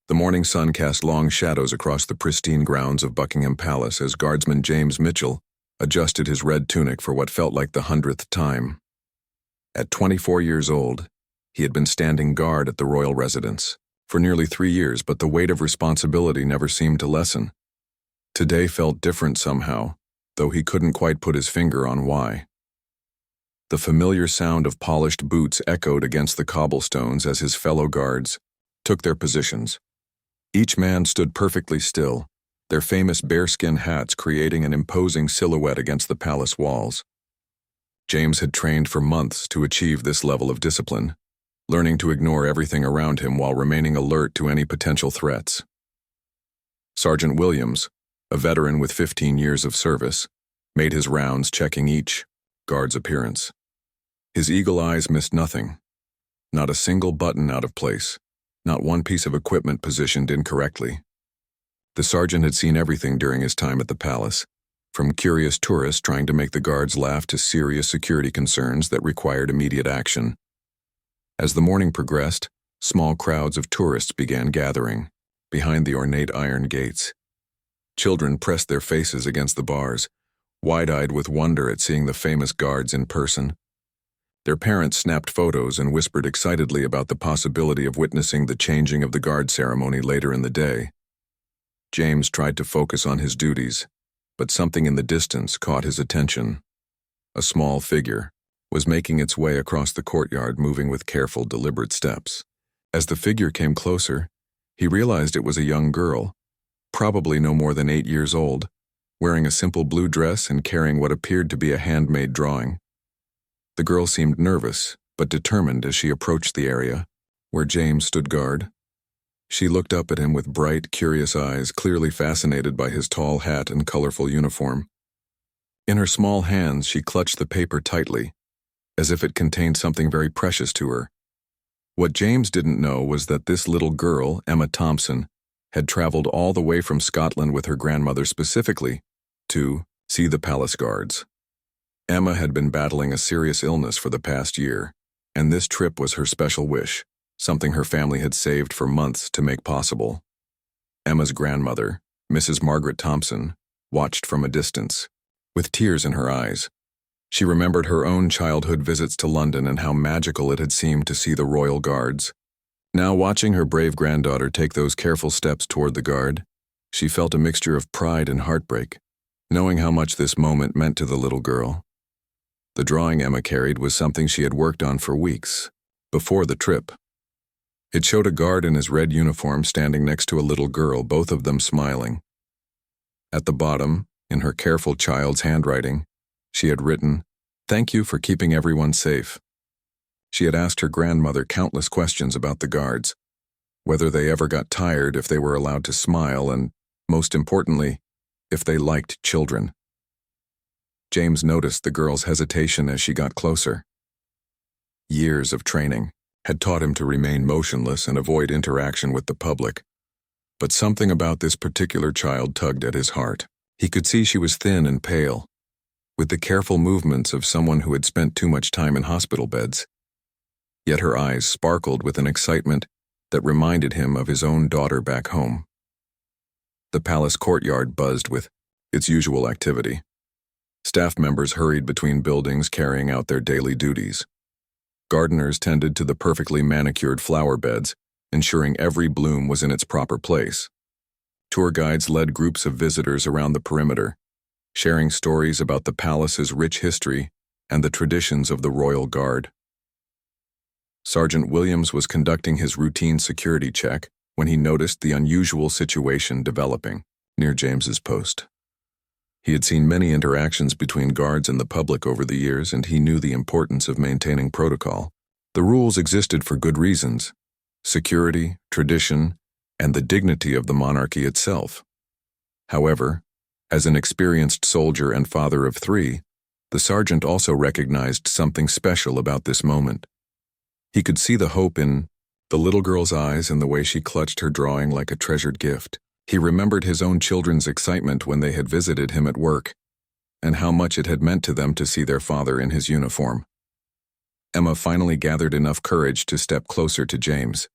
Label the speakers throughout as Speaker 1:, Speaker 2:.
Speaker 1: The morning sun cast long shadows across the pristine grounds of Buckingham Palace as Guardsman James Mitchell adjusted his red tunic for what felt like the 100th time. At 24 years old, he had been standing guard at the royal residence for nearly 3 years, but the weight of responsibility never seemed to lessen. Today felt different somehow, though he couldn't quite put his finger on why. The familiar sound of polished boots echoed against the cobblestones as his fellow guards took their positions. Each man stood perfectly still, their famous bearskin hats creating an imposing silhouette against the palace walls. James had trained for months to achieve this level of discipline, learning to ignore everything around him while remaining alert to any potential threats. Sergeant Williams, a veteran with 15 years of service, made his rounds checking each guard's appearance. His eagle eyes missed nothing. Not a single button out of place, not one piece of equipment positioned incorrectly. The sergeant had seen everything during his time at the palace, from curious tourists trying to make the guards laugh to serious security concerns that required immediate action. As the morning progressed, small crowds of tourists began gathering behind the ornate iron gates. Children pressed their faces against the bars, wide-eyed with wonder at seeing the famous guards in person. Their parents snapped photos and whispered excitedly about the possibility of witnessing the changing of the guard ceremony later in the day. James tried to focus on his duties, but something in the distance caught his attention. A small figure was making its way across the courtyard, moving with careful, deliberate steps. As the figure came closer, he realized it was a young girl, probably no more than 8 years old, wearing a simple blue dress and carrying what appeared to be a handmade drawing. The girl seemed nervous, but determined as she approached the area where James stood guard. She looked up at him with bright, curious eyes, clearly fascinated by his tall hat and colorful uniform. In her small hands, she clutched the paper tightly, as if it contained something very precious to her. What James didn't know was that this little girl, Emma Thompson, had traveled all the way from Scotland with her grandmother specifically to see the palace guards. Emma had been battling a serious illness for the past year, and this trip was her special wish, something her family had saved for months to make possible. Emma's grandmother, Mrs. Margaret Thompson, watched from a distance, with tears in her eyes. She remembered her own childhood visits to London and how magical it had seemed to see the royal guards. Now, watching her brave granddaughter take those careful steps toward the guard, she felt a mixture of pride and heartbreak, knowing how much this moment meant to the little girl. The drawing Emma carried was something she had worked on for weeks, before the trip. It showed a guard in his red uniform standing next to a little girl, both of them smiling. At the bottom, in her careful child's handwriting, she had written, "Thank you for keeping everyone safe." She had asked her grandmother countless questions about the guards, whether they ever got tired, if they were allowed to smile, and, most importantly, if they liked children. James noticed the girl's hesitation as she got closer. Years of training had taught him to remain motionless and avoid interaction with the public, but something about this particular child tugged at his heart. He could see she was thin and pale, with the careful movements of someone who had spent too much time in hospital beds. Yet her eyes sparkled with an excitement that reminded him of his own daughter back home. The palace courtyard buzzed with its usual activity. Staff members hurried between buildings carrying out their daily duties. Gardeners tended to the perfectly manicured flower beds, ensuring every bloom was in its proper place. Tour guides led groups of visitors around the perimeter, sharing stories about the palace's rich history and the traditions of the royal guard. Sergeant Williams was conducting his routine security check when he noticed the unusual situation developing near James's post. He had seen many interactions between guards and the public over the years, and he knew the importance of maintaining protocol. The rules existed for good reasons: security, tradition, and the dignity of the monarchy itself. However, as an experienced soldier and father of 3, the sergeant also recognized something special about this moment. He could see the hope in the little girl's eyes and the way she clutched her drawing like a treasured gift. He remembered his own children's excitement when they had visited him at work, and how much it had meant to them to see their father in his uniform. Emma finally gathered enough courage to step closer to James.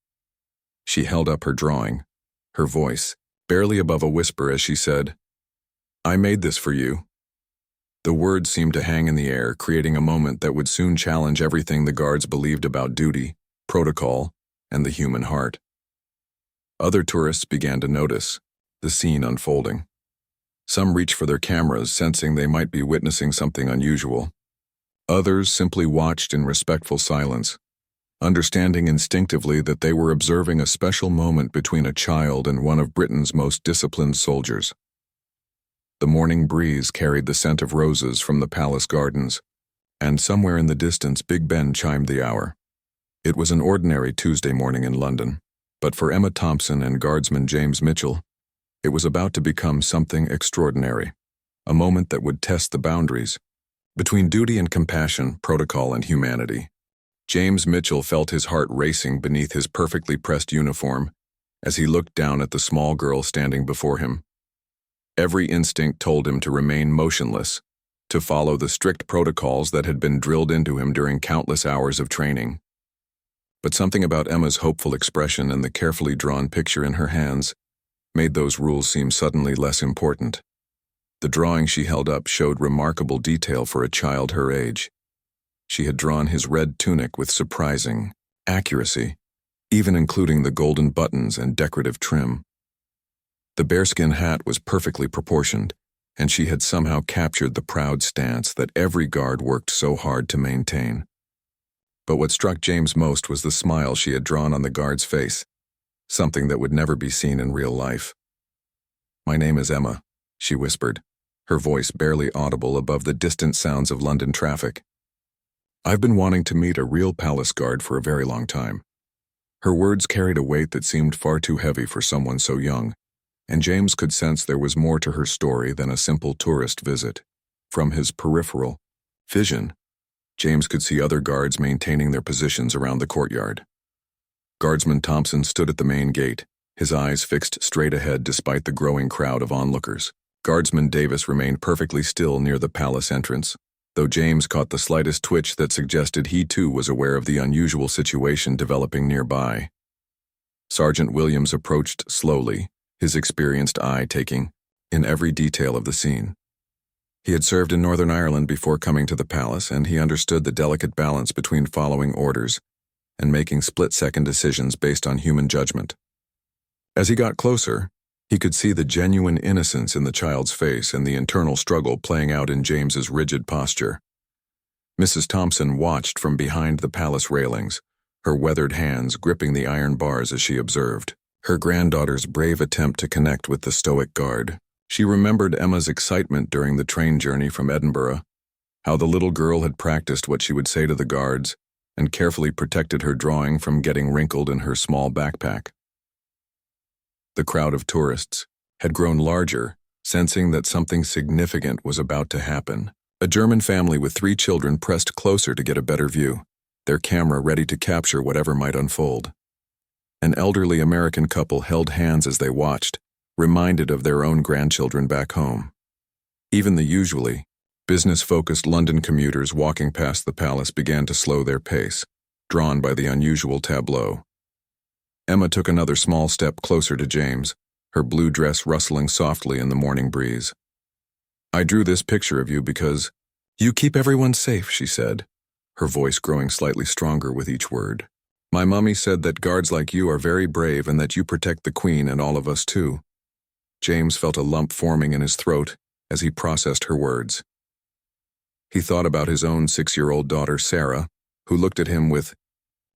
Speaker 1: She held up her drawing, her voice barely above a whisper as she said, "I made this for you." The words seemed to hang in the air, creating a moment that would soon challenge everything the guards believed about duty, protocol, and the human heart. Other tourists began to notice the scene unfolding. Some reached for their cameras, sensing they might be witnessing something unusual. Others simply watched in respectful silence, understanding instinctively that they were observing a special moment between a child and one of Britain's most disciplined soldiers. The morning breeze carried the scent of roses from the palace gardens, and somewhere in the distance Big Ben chimed the hour. It was an ordinary Tuesday morning in London, but for Emma Thompson and Guardsman James Mitchell, it was about to become something extraordinary, a moment that would test the boundaries between duty and compassion, protocol and humanity. James Mitchell felt his heart racing beneath his perfectly pressed uniform as he looked down at the small girl standing before him. Every instinct told him to remain motionless, to follow the strict protocols that had been drilled into him during countless hours of training. But something about Emma's hopeful expression and the carefully drawn picture in her hands made those rules seem suddenly less important. The drawing she held up showed remarkable detail for a child her age. She had drawn his red tunic with surprising accuracy, even including the golden buttons and decorative trim. The bearskin hat was perfectly proportioned, and she had somehow captured the proud stance that every guard worked so hard to maintain. But what struck James most was the smile she had drawn on the guard's face, something that would never be seen in real life. "My name is Emma," she whispered, her voice barely audible above the distant sounds of London traffic. "I've been wanting to meet a real palace guard for a very long time." Her words carried a weight that seemed far too heavy for someone so young, and James could sense there was more to her story than a simple tourist visit. From his peripheral vision, James could see other guards maintaining their positions around the courtyard. Guardsman Thompson stood at the main gate, his eyes fixed straight ahead despite the growing crowd of onlookers. Guardsman Davis remained perfectly still near the palace entrance, though James caught the slightest twitch that suggested he too was aware of the unusual situation developing nearby. Sergeant Williams approached slowly, his experienced eye taking in every detail of the scene. He had served in Northern Ireland before coming to the palace, and he understood the delicate balance between following orders and making split-second decisions based on human judgment. As he got closer, he could see the genuine innocence in the child's face and the internal struggle playing out in James's rigid posture. Mrs. Thompson watched from behind the palace railings, her weathered hands gripping the iron bars as she observed her granddaughter's brave attempt to connect with the stoic guard. She remembered Emma's excitement during the train journey from Edinburgh, how the little girl had practiced what she would say to the guards and carefully protected her drawing from getting wrinkled in her small backpack. The crowd of tourists had grown larger, sensing that something significant was about to happen. A German family with 3 children pressed closer to get a better view, their camera ready to capture whatever might unfold. An elderly American couple held hands as they watched, reminded of their own grandchildren back home. Even the usually business-focused London commuters walking past the palace began to slow their pace, drawn by the unusual tableau. Emma took another small step closer to James, her blue dress rustling softly in the morning breeze. "I drew this picture of you because you keep everyone safe," she said, her voice growing slightly stronger with each word. "My mummy said that guards like you are very brave and that you protect the Queen and all of us too." James felt a lump forming in his throat as he processed her words. He thought about his own 6-year-old daughter, Sarah, who looked at him with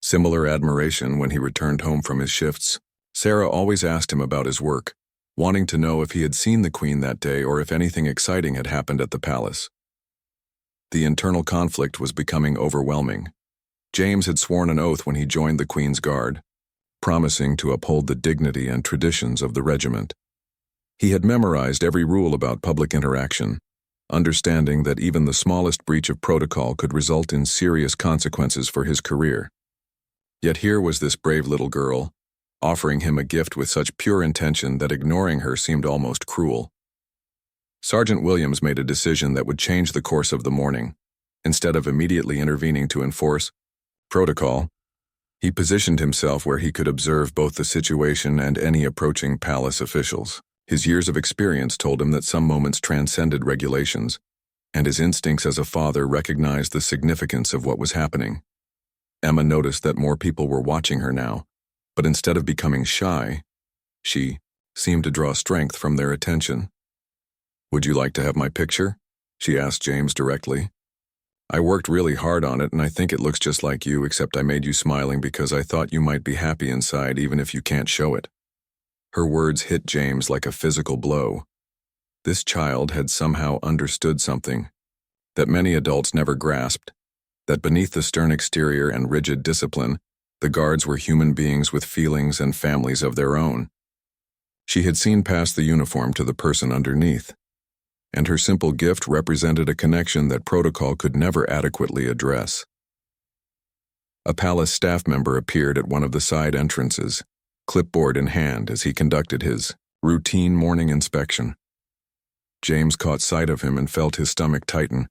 Speaker 1: similar admiration when he returned home from his shifts. Sarah always asked him about his work, wanting to know if he had seen the Queen that day or if anything exciting had happened at the palace. The internal conflict was becoming overwhelming. James had sworn an oath when he joined the Queen's Guard, promising to uphold the dignity and traditions of the regiment. He had memorized every rule about public interaction, understanding that even the smallest breach of protocol could result in serious consequences for his career. Yet here was this brave little girl, offering him a gift with such pure intention that ignoring her seemed almost cruel. Sergeant Williams made a decision that would change the course of the morning. Instead of immediately intervening to enforce protocol, He positioned himself where he could observe both the situation and any approaching palace officials. His years of experience told him that some moments transcended regulations, and his instincts as a father recognized the significance of what was happening. Emma noticed that more people were watching her now, but instead of becoming shy, she seemed to draw strength from their attention. "Would you like to have my picture?" she asked James directly. "I worked really hard on it, and I think it looks just like you, except I made you smiling because I thought you might be happy inside even if you can't show it." Her words hit James like a physical blow. This child had somehow understood something that many adults never grasped, that beneath the stern exterior and rigid discipline, the guards were human beings with feelings and families of their own. She had seen past the uniform to the person underneath, and her simple gift represented a connection that protocol could never adequately address. A palace staff member appeared at one of the side entrances, clipboard in hand, as he conducted his routine morning inspection. James caught sight of him and felt his stomach tighten,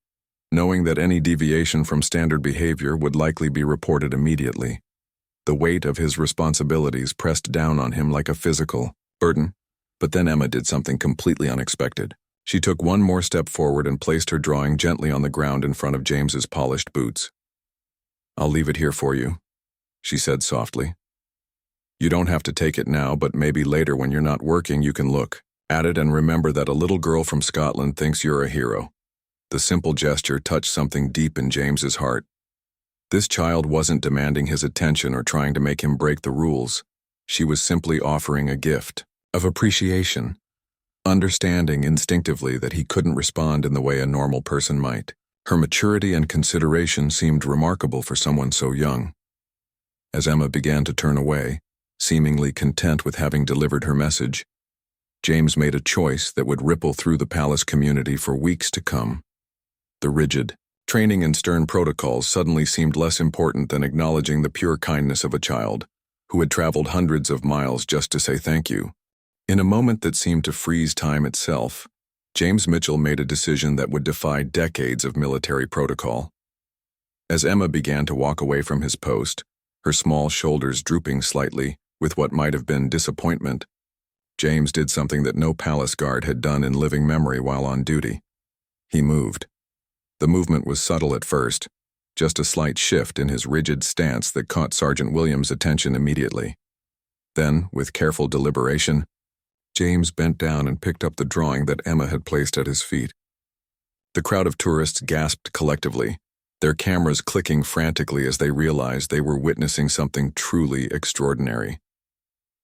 Speaker 1: knowing that any deviation from standard behavior would likely be reported immediately. The weight of his responsibilities pressed down on him like a physical burden, but then Emma did something completely unexpected. She took one more step forward and placed her drawing gently on the ground in front of James's polished boots. "I'll leave it here for you," she said softly. "You don't have to take it now, but maybe later when you're not working you can look at it and remember that a little girl from Scotland thinks you're a hero." The simple gesture touched something deep in James's heart. This child wasn't demanding his attention or trying to make him break the rules. She was simply offering a gift of appreciation, understanding instinctively that he couldn't respond in the way a normal person might. Her maturity and consideration seemed remarkable for someone so young. As Emma began to turn away, seemingly content with having delivered her message, James made a choice that would ripple through the palace community for weeks to come. The rigid training and stern protocols suddenly seemed less important than acknowledging the pure kindness of a child who had traveled hundreds of miles just to say thank you. In a moment that seemed to freeze time itself, James Mitchell made a decision that would defy decades of military protocol. As Emma began to walk away from his post, her small shoulders drooping slightly with what might have been disappointment, James did something that no palace guard had done in living memory while on duty. He moved. The movement was subtle at first, just a slight shift in his rigid stance that caught Sergeant Williams' attention immediately. Then, with careful deliberation, James bent down and picked up the drawing that Emma had placed at his feet. The crowd of tourists gasped collectively, their cameras clicking frantically as they realized they were witnessing something truly extraordinary.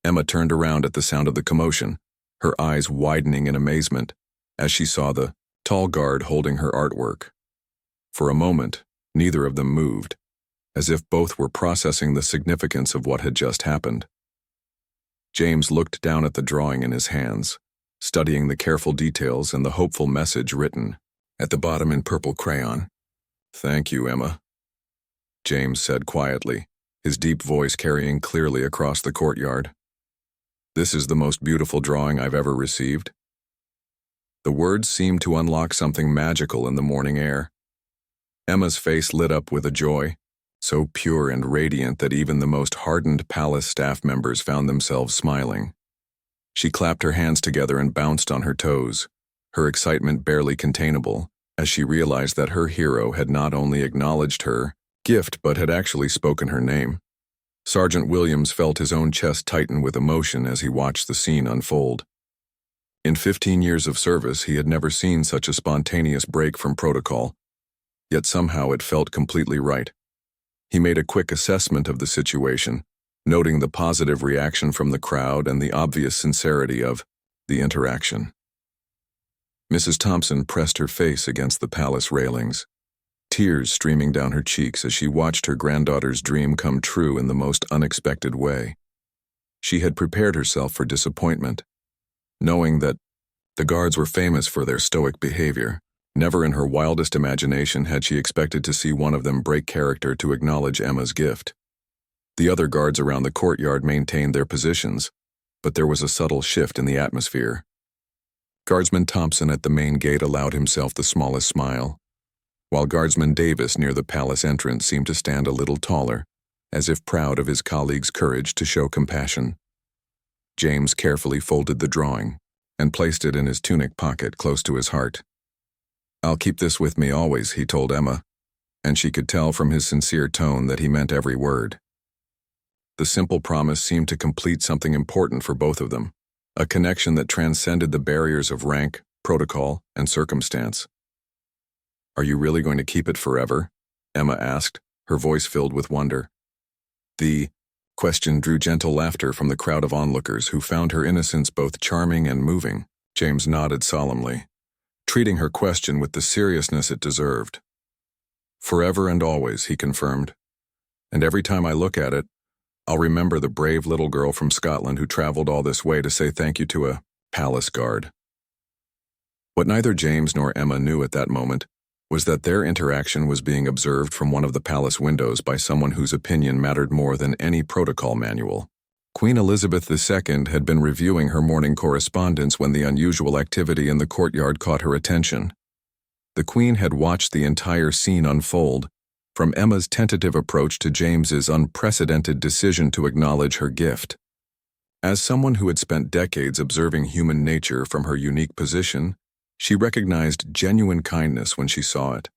Speaker 1: Emma turned around at the sound of the commotion, her eyes widening in amazement as she saw the tall guard holding her artwork. For a moment, neither of them moved, as if both were processing the significance of what had just happened. James looked down at the drawing in his hands, studying the careful details and the hopeful message written at the bottom in purple crayon. "Thank you, Emma," James said quietly, his deep voice carrying clearly across the courtyard. "This is the most beautiful drawing I've ever received." The words seemed to unlock something magical in the morning air. Emma's face lit up with a joy so pure and radiant that even the most hardened palace staff members found themselves smiling. She clapped her hands together and bounced on her toes, her excitement barely containable, as she realized that her hero had not only acknowledged her gift but had actually spoken her name. Sergeant Williams felt his own chest tighten with emotion as he watched the scene unfold. In 15 years of service, he had never seen such a spontaneous break from protocol, yet somehow it felt completely right. He made a quick assessment of the situation, noting the positive reaction from the crowd and the obvious sincerity of the interaction. Mrs. Thompson pressed her face against the palace railings, tears streaming down her cheeks as she watched her granddaughter's dream come true in the most unexpected way. She had prepared herself for disappointment, knowing that the guards were famous for their stoic behavior. Never in her wildest imagination had she expected to see one of them break character to acknowledge Emma's gift. The other guards around the courtyard maintained their positions, but there was a subtle shift in the atmosphere. Guardsman Thompson at the main gate allowed himself the smallest smile, while Guardsman Davis near the palace entrance seemed to stand a little taller, as if proud of his colleague's courage to show compassion. James carefully folded the drawing and placed it in his tunic pocket close to his heart. "I'll keep this with me always," he told Emma, and she could tell from his sincere tone that he meant every word. The simple promise seemed to complete something important for both of them, a connection that transcended the barriers of rank, protocol, and circumstance. "Are you really going to keep it forever?" Emma asked, her voice filled with wonder. The question drew gentle laughter from the crowd of onlookers who found her innocence both charming and moving. James nodded solemnly, treating her question with the seriousness it deserved. "Forever and always," he confirmed. "And every time I look at it, I'll remember the brave little girl from Scotland who traveled all this way to say thank you to a palace guard." What neither James nor Emma knew at that moment was that their interaction was being observed from one of the palace windows by someone whose opinion mattered more than any protocol manual. Queen Elizabeth II had been reviewing her morning correspondence when the unusual activity in the courtyard caught her attention. The Queen had watched the entire scene unfold, from Emma's tentative approach to James's unprecedented decision to acknowledge her gift. As someone who had spent decades observing human nature from her unique position, she recognized genuine kindness when she saw it.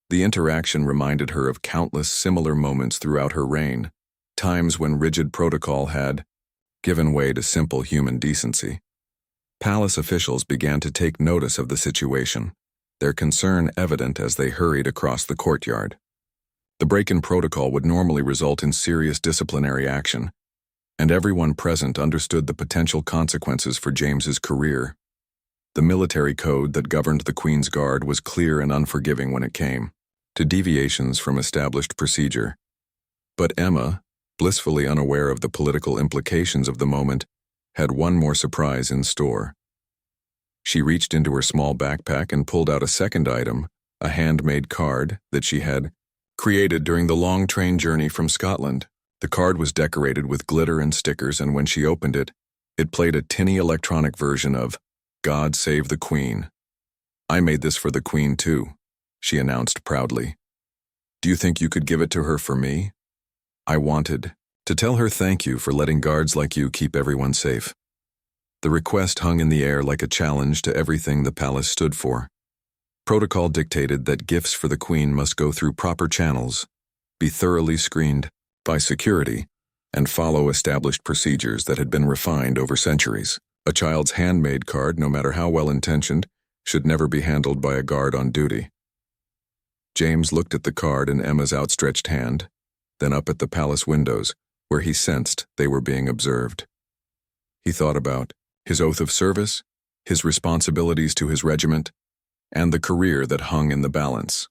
Speaker 1: The interaction reminded her of countless similar moments throughout her reign, times when rigid protocol had given way to simple human decency. Palace officials began to take notice of the situation, their concern evident as they hurried across the courtyard. The break in protocol would normally result in serious disciplinary action, and everyone present understood the potential consequences for James's career. The military code that governed the Queen's Guard was clear and unforgiving when it came to deviations from established procedure. But Emma, blissfully unaware of the political implications of the moment, had one more surprise in store. She reached into her small backpack and pulled out a second item, a handmade card that she had created during the long train journey from Scotland. The card was decorated with glitter and stickers, and when she opened it, it played a tinny electronic version of "God Save the Queen." "I made this for the Queen too," she announced proudly. "Do you think you could give it to her for me? I wanted to tell her thank you for letting guards like you keep everyone safe." The request hung in the air like a challenge to everything the palace stood for. Protocol dictated that gifts for the Queen must go through proper channels, be thoroughly screened by security, and follow established procedures that had been refined over centuries. A child's handmade card, no matter how well-intentioned, should never be handled by a guard on duty. James looked at the card in Emma's outstretched hand, then up at the palace windows, where he sensed they were being observed. He thought about his oath of service, his responsibilities to his regiment, and the career that hung in the balance.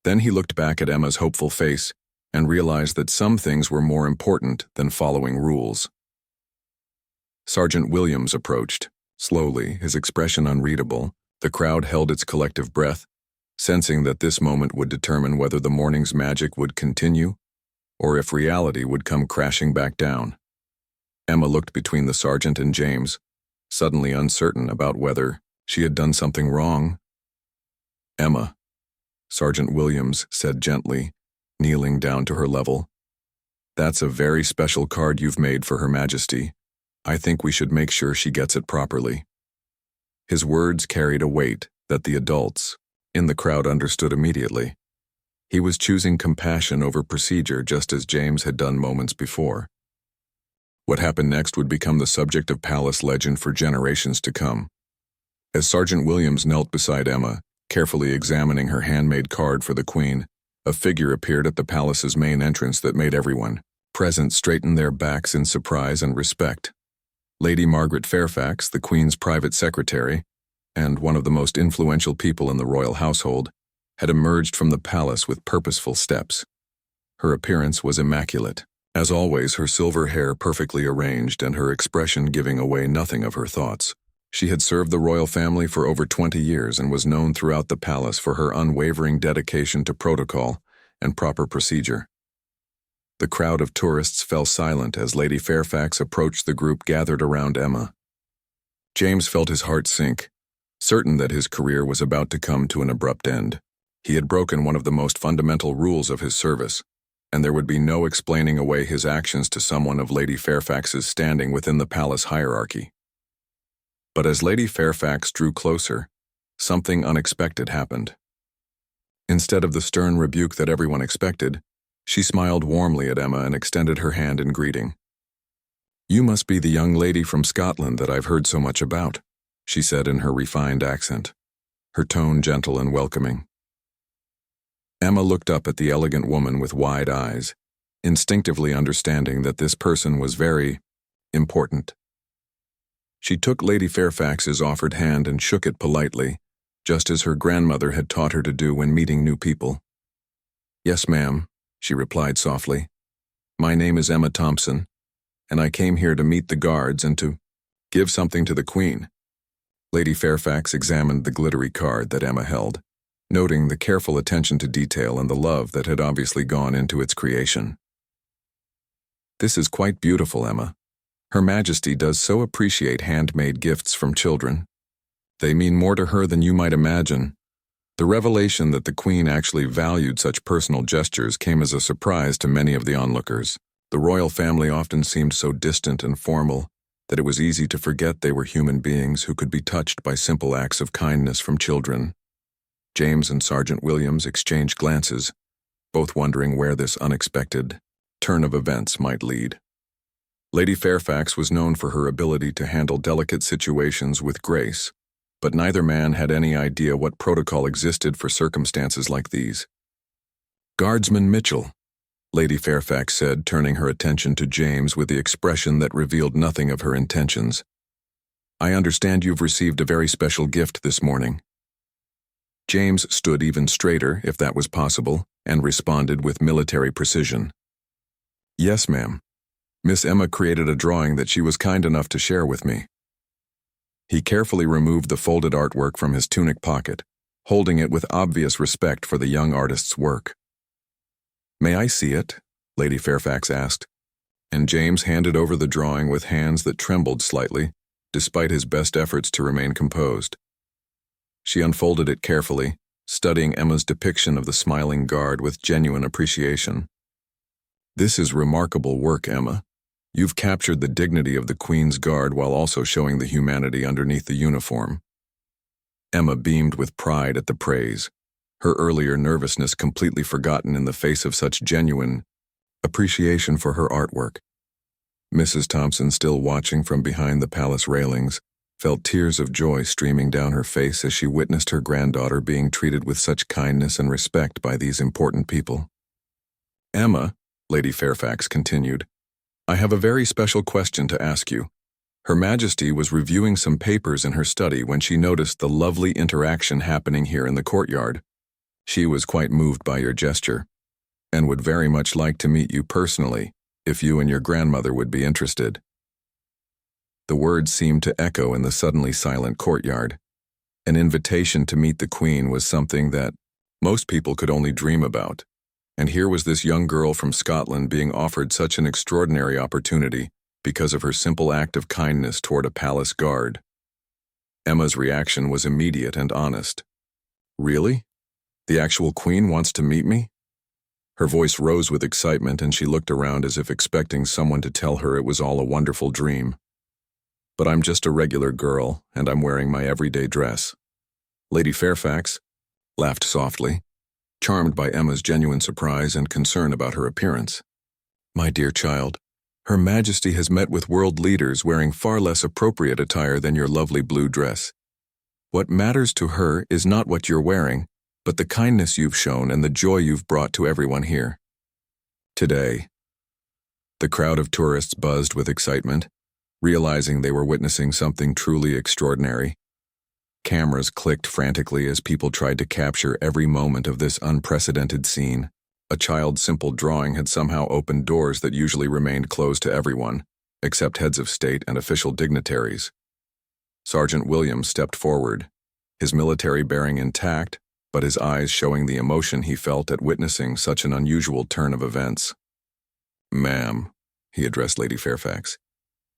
Speaker 1: Then he looked back at Emma's hopeful face and realized that some things were more important than following rules. Sergeant Williams approached, slowly, his expression unreadable. The crowd held its collective breath, sensing that this moment would determine whether the morning's magic would continue or if reality would come crashing back down. Emma looked between the sergeant and James, suddenly uncertain about whether she had done something wrong. "Emma," Sergeant Williams said gently, kneeling down to her level, "that's a very special card you've made for Her Majesty. I think we should make sure she gets it properly." His words carried a weight that the adults in the crowd understood immediately. He was choosing compassion over procedure, just as James had done moments before. What happened next would become the subject of palace legend for generations to come. As Sergeant Williams knelt beside Emma, carefully examining her handmade card for the Queen, a figure appeared at the palace's main entrance that made everyone present straighten their backs in surprise and respect. Lady Margaret Fairfax, the Queen's private secretary, and one of the most influential people in the royal household, had emerged from the palace with purposeful steps. Her appearance was immaculate. As always, her silver hair perfectly arranged and her expression giving away nothing of her thoughts. She had served the royal family for over 20 years and was known throughout the palace for her unwavering dedication to protocol and proper procedure. The crowd of tourists fell silent as Lady Fairfax approached the group gathered around Emma. James felt his heart sink, certain that his career was about to come to an abrupt end. He had broken one of the most fundamental rules of his service, and there would be no explaining away his actions to someone of Lady Fairfax's standing within the palace hierarchy. But as Lady Fairfax drew closer, something unexpected happened. Instead of the stern rebuke that everyone expected, she smiled warmly at Emma and extended her hand in greeting. "You must be the young lady from Scotland that I've heard so much about," she said in her refined accent, her tone gentle and welcoming. Emma looked up at the elegant woman with wide eyes, instinctively understanding that this person was very important. She took Lady Fairfax's offered hand and shook it politely, just as her grandmother had taught her to do when meeting new people. "Yes, ma'am," she replied softly. "My name is Emma Thompson, and I came here to meet the guards and to give something to the Queen." Lady Fairfax examined the glittery card that Emma held, noting the careful attention to detail and the love that had obviously gone into its creation. "This is quite beautiful, Emma. Her Majesty does so appreciate handmade gifts from children. They mean more to her than you might imagine." The revelation that the Queen actually valued such personal gestures came as a surprise to many of the onlookers. The royal family often seemed so distant and formal that it was easy to forget they were human beings who could be touched by simple acts of kindness from children. James and Sergeant Williams exchanged glances, both wondering where this unexpected turn of events might lead. Lady Fairfax was known for her ability to handle delicate situations with grace, but neither man had any idea what protocol existed for circumstances like these. "Guardsman Mitchell," Lady Fairfax said, turning her attention to James with the expression that revealed nothing of her intentions. "I understand you've received a very special gift this morning." James stood even straighter, if that was possible, and responded with military precision. "Yes, ma'am. Miss Emma created a drawing that she was kind enough to share with me." He carefully removed the folded artwork from his tunic pocket, holding it with obvious respect for the young artist's work. "May I see it?" Lady Fairfax asked, and James handed over the drawing with hands that trembled slightly, despite his best efforts to remain composed. She unfolded it carefully, studying Emma's depiction of the smiling guard with genuine appreciation. "This is remarkable work, Emma. You've captured the dignity of the Queen's Guard while also showing the humanity underneath the uniform." Emma beamed with pride at the praise, her earlier nervousness completely forgotten in the face of such genuine appreciation for her artwork. Mrs. Thompson, still watching from behind the palace railings, felt tears of joy streaming down her face as she witnessed her granddaughter being treated with such kindness and respect by these important people. "Emma," Lady Fairfax continued, "I have a very special question to ask you. Her Majesty was reviewing some papers in her study when she noticed the lovely interaction happening here in the courtyard. She was quite moved by your gesture, and would very much like to meet you personally, if you and your grandmother would be interested." The words seemed to echo in the suddenly silent courtyard. An invitation to meet the Queen was something that most people could only dream about, and here was this young girl from Scotland being offered such an extraordinary opportunity because of her simple act of kindness toward a palace guard. Emma's reaction was immediate and honest. "Really? The actual Queen wants to meet me?" Her voice rose with excitement, and she looked around as if expecting someone to tell her it was all a wonderful dream. "But I'm just a regular girl, and I'm wearing my everyday dress." Lady Fairfax laughed softly, charmed by Emma's genuine surprise and concern about her appearance. "My dear child, Her Majesty has met with world leaders wearing far less appropriate attire than your lovely blue dress. What matters to her is not what you're wearing, but the kindness you've shown and the joy you've brought to everyone here." Today, the crowd of tourists buzzed with excitement, realizing they were witnessing something truly extraordinary. Cameras clicked frantically as people tried to capture every moment of this unprecedented scene. A child's simple drawing had somehow opened doors that usually remained closed to everyone, except heads of state and official dignitaries. Sergeant Williams stepped forward, his military bearing intact, but his eyes showing the emotion he felt at witnessing such an unusual turn of events. "Ma'am," he addressed Lady Fairfax,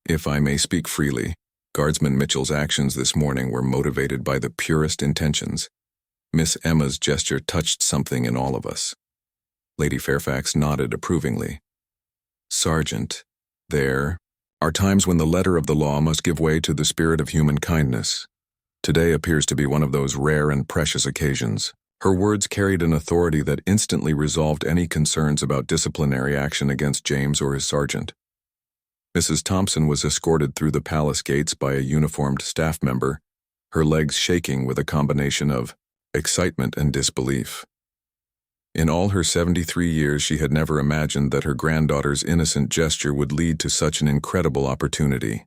Speaker 1: "if I may speak freely, Guardsman Mitchell's actions this morning were motivated by the purest intentions. Miss Emma's gesture touched something in all of us." Lady Fairfax nodded approvingly. Sergeant, there are times when the letter of the law must give way to the spirit of human kindness. Today appears to be one of those rare and precious occasions. Her words carried an authority that instantly resolved any concerns about disciplinary action against James or his sergeant. Mrs. Thompson was escorted through the palace gates by a uniformed staff member, her legs shaking with a combination of excitement and disbelief. In all her 73 years, she had never imagined that her granddaughter's innocent gesture would lead to such an incredible opportunity.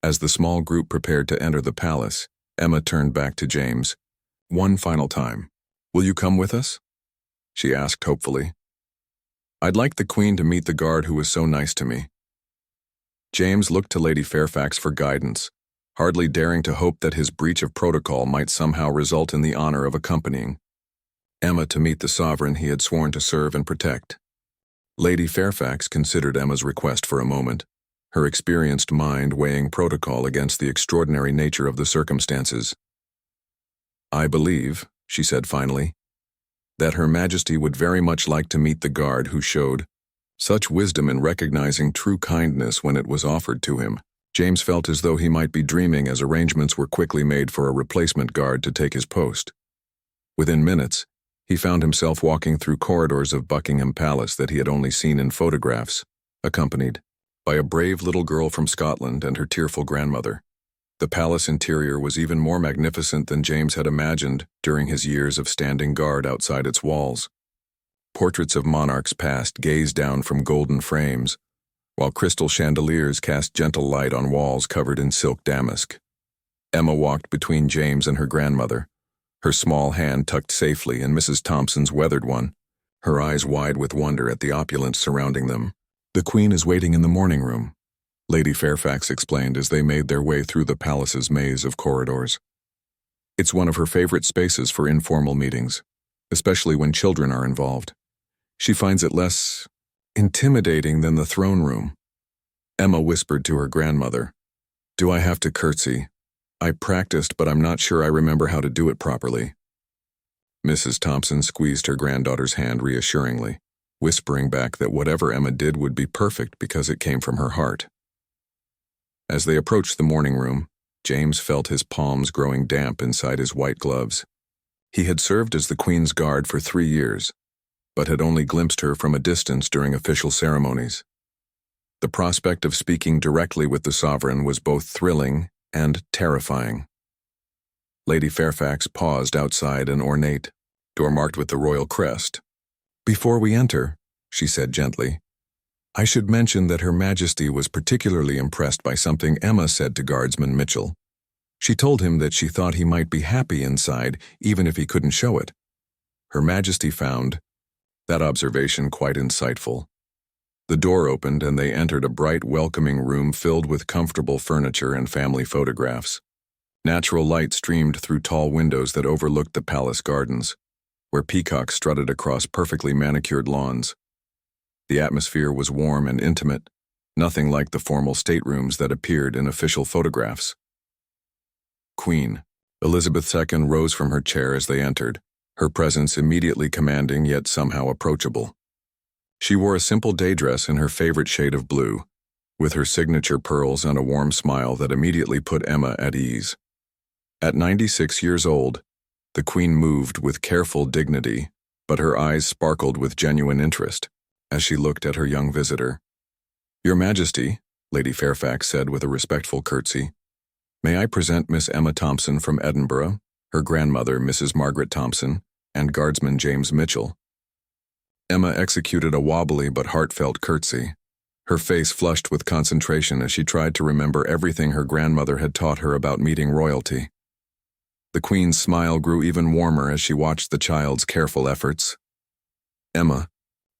Speaker 1: As the small group prepared to enter the palace, Emma turned back to James. One final time. Will you come with us? She asked hopefully. I'd like the Queen to meet the guard who was so nice to me. James looked to Lady Fairfax for guidance, hardly daring to hope that his breach of protocol might somehow result in the honor of accompanying Emma to meet the sovereign he had sworn to serve and protect. Lady Fairfax considered Emma's request for a moment, her experienced mind weighing protocol against the extraordinary nature of the circumstances. I believe, she said finally, that Her Majesty would very much like to meet the guard who showed such wisdom in recognizing true kindness when it was offered to him. James felt as though he might be dreaming as arrangements were quickly made for a replacement guard to take his post. Within minutes, he found himself walking through corridors of Buckingham Palace that he had only seen in photographs, accompanied by a brave little girl from Scotland and her tearful grandmother. The palace interior was even more magnificent than James had imagined during his years of standing guard outside its walls. Portraits of monarchs past gazed down from golden frames, while crystal chandeliers cast gentle light on walls covered in silk damask. Emma walked between James and her grandmother, her small hand tucked safely in Mrs. Thompson's weathered one, her eyes wide with wonder at the opulence surrounding them. The Queen is waiting in the morning room, Lady Fairfax explained as they made their way through the palace's maze of corridors. It's one of her favorite spaces for informal meetings, especially when children are involved. She finds it less intimidating than the throne room. Emma whispered to her grandmother, Do I have to curtsy? I practiced, but I'm not sure I remember how to do it properly. Mrs. Thompson squeezed her granddaughter's hand reassuringly, whispering back that whatever Emma did would be perfect because it came from her heart. As they approached the morning room, James felt his palms growing damp inside his white gloves. He had served as the Queen's guard for 3 years, but had only glimpsed her from a distance during official ceremonies. The prospect of speaking directly with the sovereign was both thrilling and terrifying. Lady Fairfax paused outside an ornate door marked with the royal crest. Before we enter, she said gently, I should mention that Her Majesty was particularly impressed by something Emma said to Guardsman Mitchell. She told him that she thought he might be happy inside, even if he couldn't show it. Her Majesty found that observation quite insightful. The door opened and they entered a bright, welcoming room filled with comfortable furniture and family photographs. Natural light streamed through tall windows that overlooked the palace gardens, where peacocks strutted across perfectly manicured lawns. The atmosphere was warm and intimate, nothing like the formal staterooms that appeared in official photographs. Queen Elizabeth II rose from her chair as they entered, her presence immediately commanding yet somehow approachable. She wore a simple day dress in her favorite shade of blue, with her signature pearls and a warm smile that immediately put Emma at ease. At 96 years old, the Queen moved with careful dignity, but her eyes sparkled with genuine interest as she looked at her young visitor. Your Majesty, Lady Fairfax said with a respectful curtsy, may I present Miss Emma Thompson from Edinburgh, her grandmother Mrs. Margaret Thompson, and Guardsman James Mitchell. Emma executed a wobbly but heartfelt curtsy, her face flushed with concentration as she tried to remember everything her grandmother had taught her about meeting royalty. The Queen's smile grew even warmer as she watched the child's careful efforts. Emma,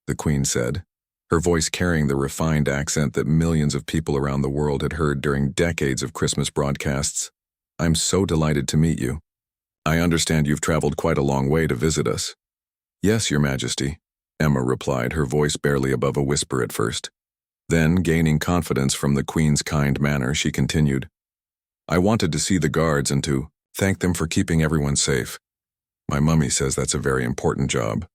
Speaker 1: the Queen said, her voice carrying the refined accent that millions of people around the world had heard during decades of Christmas broadcasts. I'm so delighted to meet you. I understand you've traveled quite a long way to visit us. Yes, Your Majesty, Emma replied, her voice barely above a whisper at first. Then, gaining confidence from the Queen's kind manner, she continued, I wanted to see the guards and to thank them for keeping everyone safe. My mummy says that's a very important job.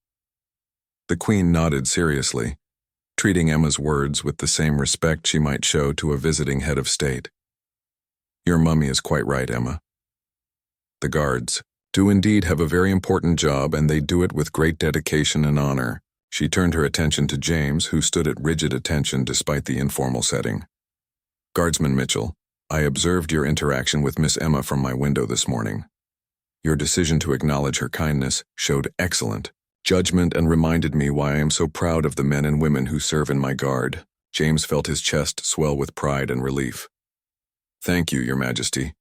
Speaker 1: The Queen nodded seriously, treating Emma's words with the same respect she might show to a visiting head of state. Your mummy is quite right, Emma. The guards do indeed have a very important job, and they do it with great dedication and honor. She turned her attention to James, who stood at rigid attention despite the informal setting. Guardsman Mitchell, I observed your interaction with Miss Emma from my window this morning. Your decision to acknowledge her kindness showed excellent judgment and reminded me why I am so proud of the men and women who serve in my guard. James felt his chest swell with pride and relief. Thank you, Your Majesty.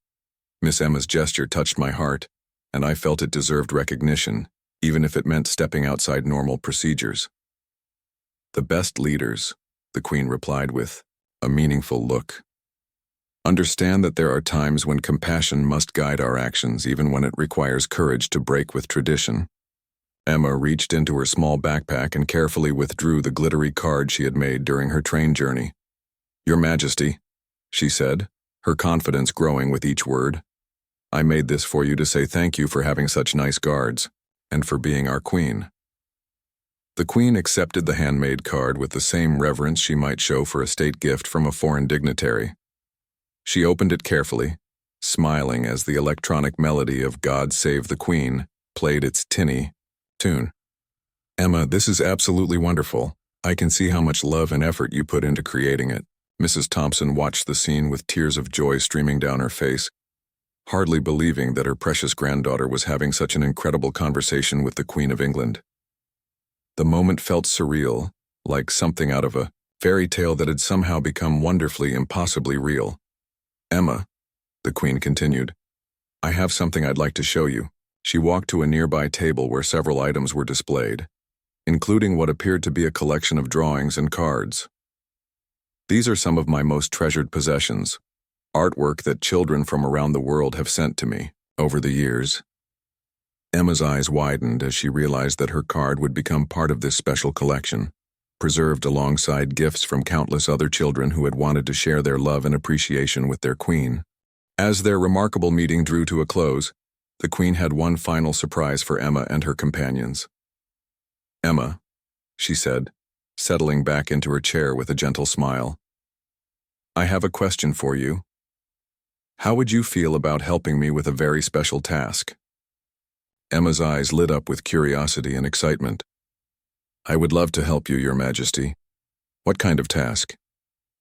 Speaker 1: Miss Emma's gesture touched my heart, and I felt it deserved recognition, even if it meant stepping outside normal procedures. The best leaders, the Queen replied with a meaningful look, understand that there are times when compassion must guide our actions, even when it requires courage to break with tradition. Emma reached into her small backpack and carefully withdrew the glittery card she had made during her train journey. Your Majesty, she said, her confidence growing with each word, I made this for you to say thank you for having such nice guards, and for being our Queen. The Queen accepted the handmade card with the same reverence she might show for a state gift from a foreign dignitary. She opened it carefully, smiling as the electronic melody of God Save the Queen played its tinny tune. Emma, this is absolutely wonderful. I can see how much love and effort you put into creating it. Mrs. Thompson watched the scene with tears of joy streaming down her face, hardly believing that her precious granddaughter was having such an incredible conversation with the Queen of England. The moment felt surreal, like something out of a fairy tale that had somehow become wonderfully, impossibly real. Emma, the Queen continued, I have something I'd like to show you. She walked to a nearby table where several items were displayed, including what appeared to be a collection of drawings and cards. These are some of my most treasured possessions, artwork that children from around the world have sent to me over the years. Emma's eyes widened as she realized that her card would become part of this special collection, preserved alongside gifts from countless other children who had wanted to share their love and appreciation with their Queen. As their remarkable meeting drew to a close, the Queen had one final surprise for Emma and her companions. Emma, she said, settling back into her chair with a gentle smile, I have a question for you. How would you feel about helping me with a very special task? Emma's eyes lit up with curiosity and excitement. I would love to help you, Your Majesty. What kind of task?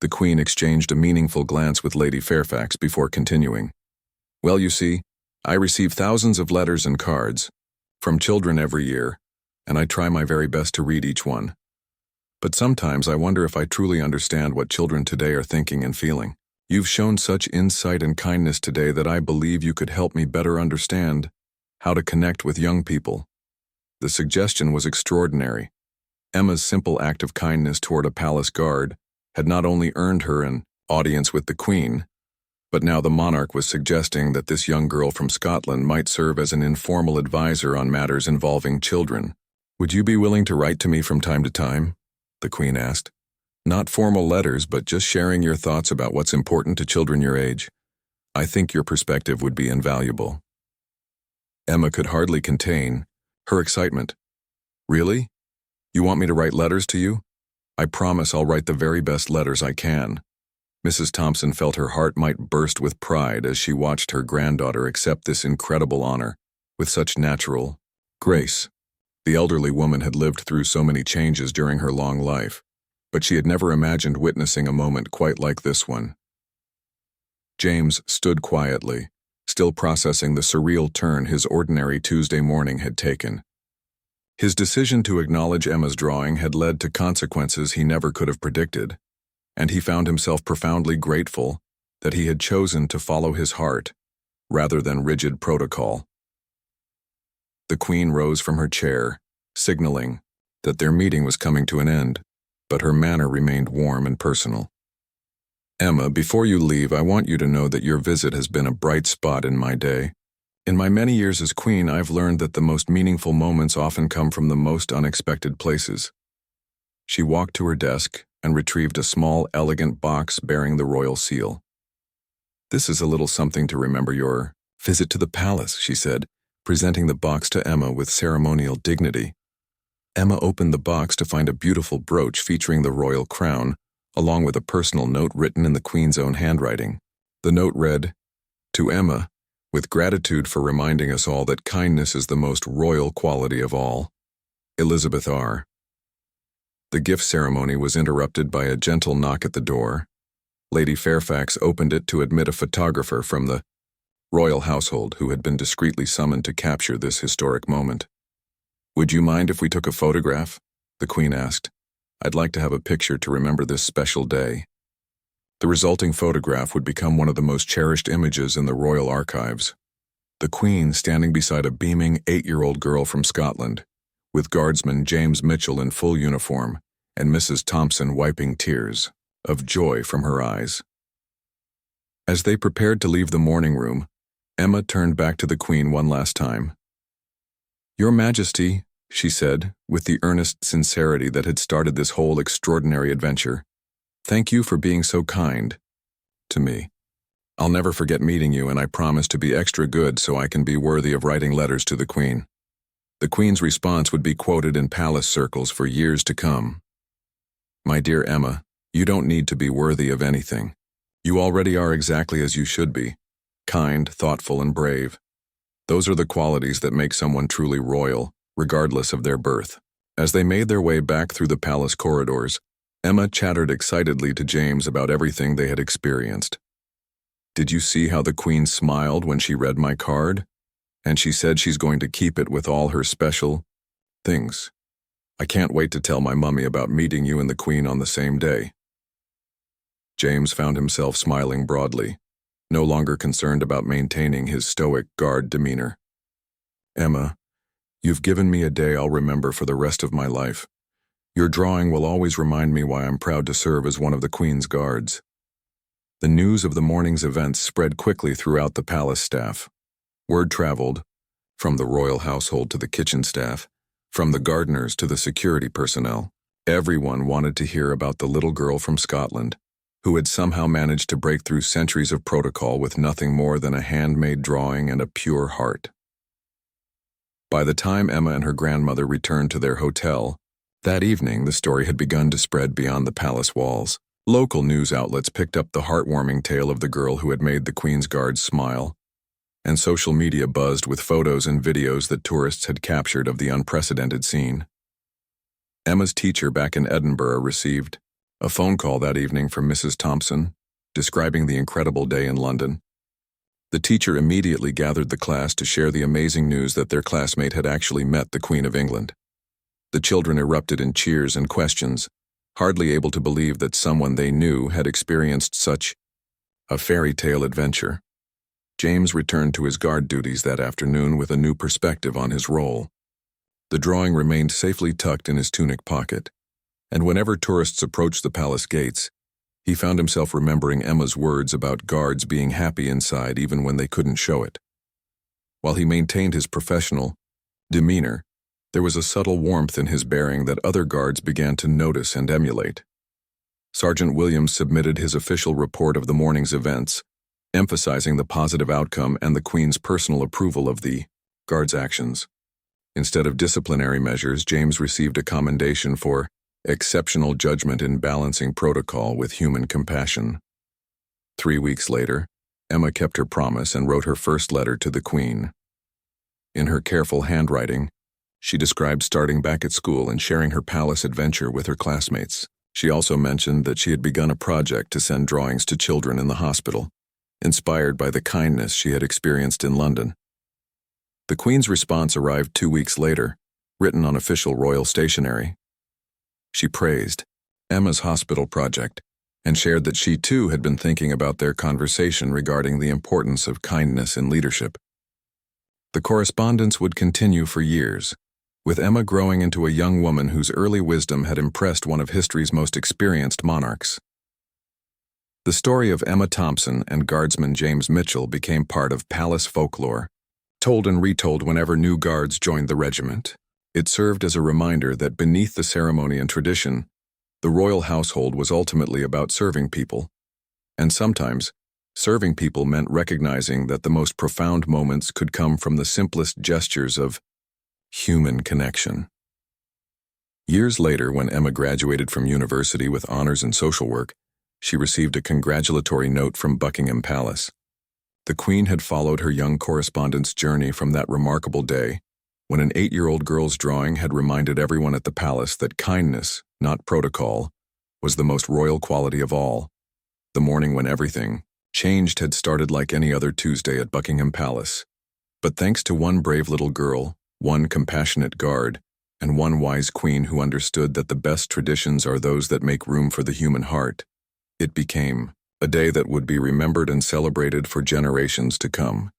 Speaker 1: The Queen exchanged a meaningful glance with Lady Fairfax before continuing. Well, you see, I receive thousands of letters and cards from children every year, and I try my very best to read each one. But sometimes I wonder if I truly understand what children today are thinking and feeling. You've shown such insight and kindness today that I believe you could help me better understand how to connect with young people. The suggestion was extraordinary. Emma's simple act of kindness toward a palace guard had not only earned her an audience with the Queen, but now the monarch was suggesting that this young girl from Scotland might serve as an informal advisor on matters involving children. Would you be willing to write to me from time to time? The Queen asked. Not formal letters, but just sharing your thoughts about what's important to children your age. I think your perspective would be invaluable. Emma could hardly contain her excitement. Really? You want me to write letters to you? I promise I'll write the very best letters I can. Mrs. Thompson felt her heart might burst with pride as she watched her granddaughter accept this incredible honor with such natural grace. The elderly woman had lived through so many changes during her long life, but she had never imagined witnessing a moment quite like this one. James stood quietly, still processing the surreal turn his ordinary Tuesday morning had taken. His decision to acknowledge Emma's drawing had led to consequences he never could have predicted, and he found himself profoundly grateful that he had chosen to follow his heart rather than rigid protocol. The Queen rose from her chair, signaling that their meeting was coming to an end, but her manner remained warm and personal. Emma, before you leave, I want you to know that your visit has been a bright spot in my day. In my many years as Queen, I've learned that the most meaningful moments often come from the most unexpected places. She walked to her desk and retrieved a small, elegant box bearing the royal seal. This is a little something to remember your visit to the palace, she said, presenting the box to Emma with ceremonial dignity. Emma opened the box to find a beautiful brooch featuring the royal crown, along with a personal note written in the Queen's own handwriting. The note read, "To Emma, with gratitude for reminding us all that kindness is the most royal quality of all. Elizabeth R." The gift ceremony was interrupted by a gentle knock at the door. Lady Fairfax opened it to admit a photographer from the royal household who had been discreetly summoned to capture this historic moment. "Would you mind if we took a photograph?" the Queen asked. "I'd like to have a picture to remember this special day." The resulting photograph would become one of the most cherished images in the royal archives. The Queen standing beside a beaming 8-year-old girl from Scotland, with Guardsman James Mitchell in full uniform, and Mrs. Thompson wiping tears of joy from her eyes. As they prepared to leave the morning room, Emma turned back to the Queen one last time. "Your Majesty," she said, with the earnest sincerity that had started this whole extraordinary adventure, "thank you for being so kind to me. I'll never forget meeting you, and I promise to be extra good so I can be worthy of writing letters to the Queen." The Queen's response would be quoted in palace circles for years to come. "My dear Emma, you don't need to be worthy of anything. You already are exactly as you should be, kind, thoughtful, and brave. Those are the qualities that make someone truly royal, regardless of their birth." As they made their way back through the palace corridors, Emma chattered excitedly to James about everything they had experienced. "Did you see how the Queen smiled when she read my card? And she said she's going to keep it with all her special things. I can't wait to tell my mummy about meeting you and the Queen on the same day." James found himself smiling broadly, no longer concerned about maintaining his stoic guard demeanor. "Emma, you've given me a day I'll remember for the rest of my life. Your drawing will always remind me why I'm proud to serve as one of the Queen's guards." The news of the morning's events spread quickly throughout the palace staff. Word traveled, from the royal household to the kitchen staff, from the gardeners to the security personnel. Everyone wanted to hear about the little girl from Scotland, who had somehow managed to break through centuries of protocol with nothing more than a handmade drawing and a pure heart. By the time Emma and her grandmother returned to their hotel, that evening the story had begun to spread beyond the palace walls. Local news outlets picked up the heartwarming tale of the girl who had made the Queen's guards smile, and social media buzzed with photos and videos that tourists had captured of the unprecedented scene. Emma's teacher back in Edinburgh received a phone call that evening from Mrs. Thompson, describing the incredible day in London. The teacher immediately gathered the class to share the amazing news that their classmate had actually met the Queen of England. The children erupted in cheers and questions, hardly able to believe that someone they knew had experienced such a fairy tale adventure. James returned to his guard duties that afternoon with a new perspective on his role. The drawing remained safely tucked in his tunic pocket, and whenever tourists approached the palace gates, he found himself remembering Emma's words about guards being happy inside even when they couldn't show it. While he maintained his professional demeanor, there was a subtle warmth in his bearing that other guards began to notice and emulate. Sergeant Williams submitted his official report of the morning's events, emphasizing the positive outcome and the Queen's personal approval of the guards' actions. Instead of disciplinary measures, James received a commendation for exceptional judgment in balancing protocol with human compassion. 3 weeks later, Emma kept her promise and wrote her first letter to the Queen. In her careful handwriting, she described starting back at school and sharing her palace adventure with her classmates. She also mentioned that she had begun a project to send drawings to children in the hospital, inspired by the kindness she had experienced in London. The Queen's response arrived 2 weeks later, written on official royal stationery. She praised Emma's hospital project and shared that she too had been thinking about their conversation regarding the importance of kindness in leadership. The correspondence would continue for years, with Emma growing into a young woman whose early wisdom had impressed one of history's most experienced monarchs. The story of Emma Thompson and Guardsman James Mitchell became part of palace folklore, told and retold whenever new guards joined the regiment. It served as a reminder that beneath the ceremony and tradition, the royal household was ultimately about serving people. And sometimes, serving people meant recognizing that the most profound moments could come from the simplest gestures of human connection. Years later, when Emma graduated from university with honors in social work, she received a congratulatory note from Buckingham Palace. The Queen had followed her young correspondent's journey from that remarkable day, when an 8-year-old girl's drawing had reminded everyone at the palace that kindness, not protocol, was the most royal quality of all. The morning when everything changed had started like any other Tuesday at Buckingham Palace. But thanks to one brave little girl, one compassionate guard, and one wise queen who understood that the best traditions are those that make room for the human heart, it became a day that would be remembered and celebrated for generations to come.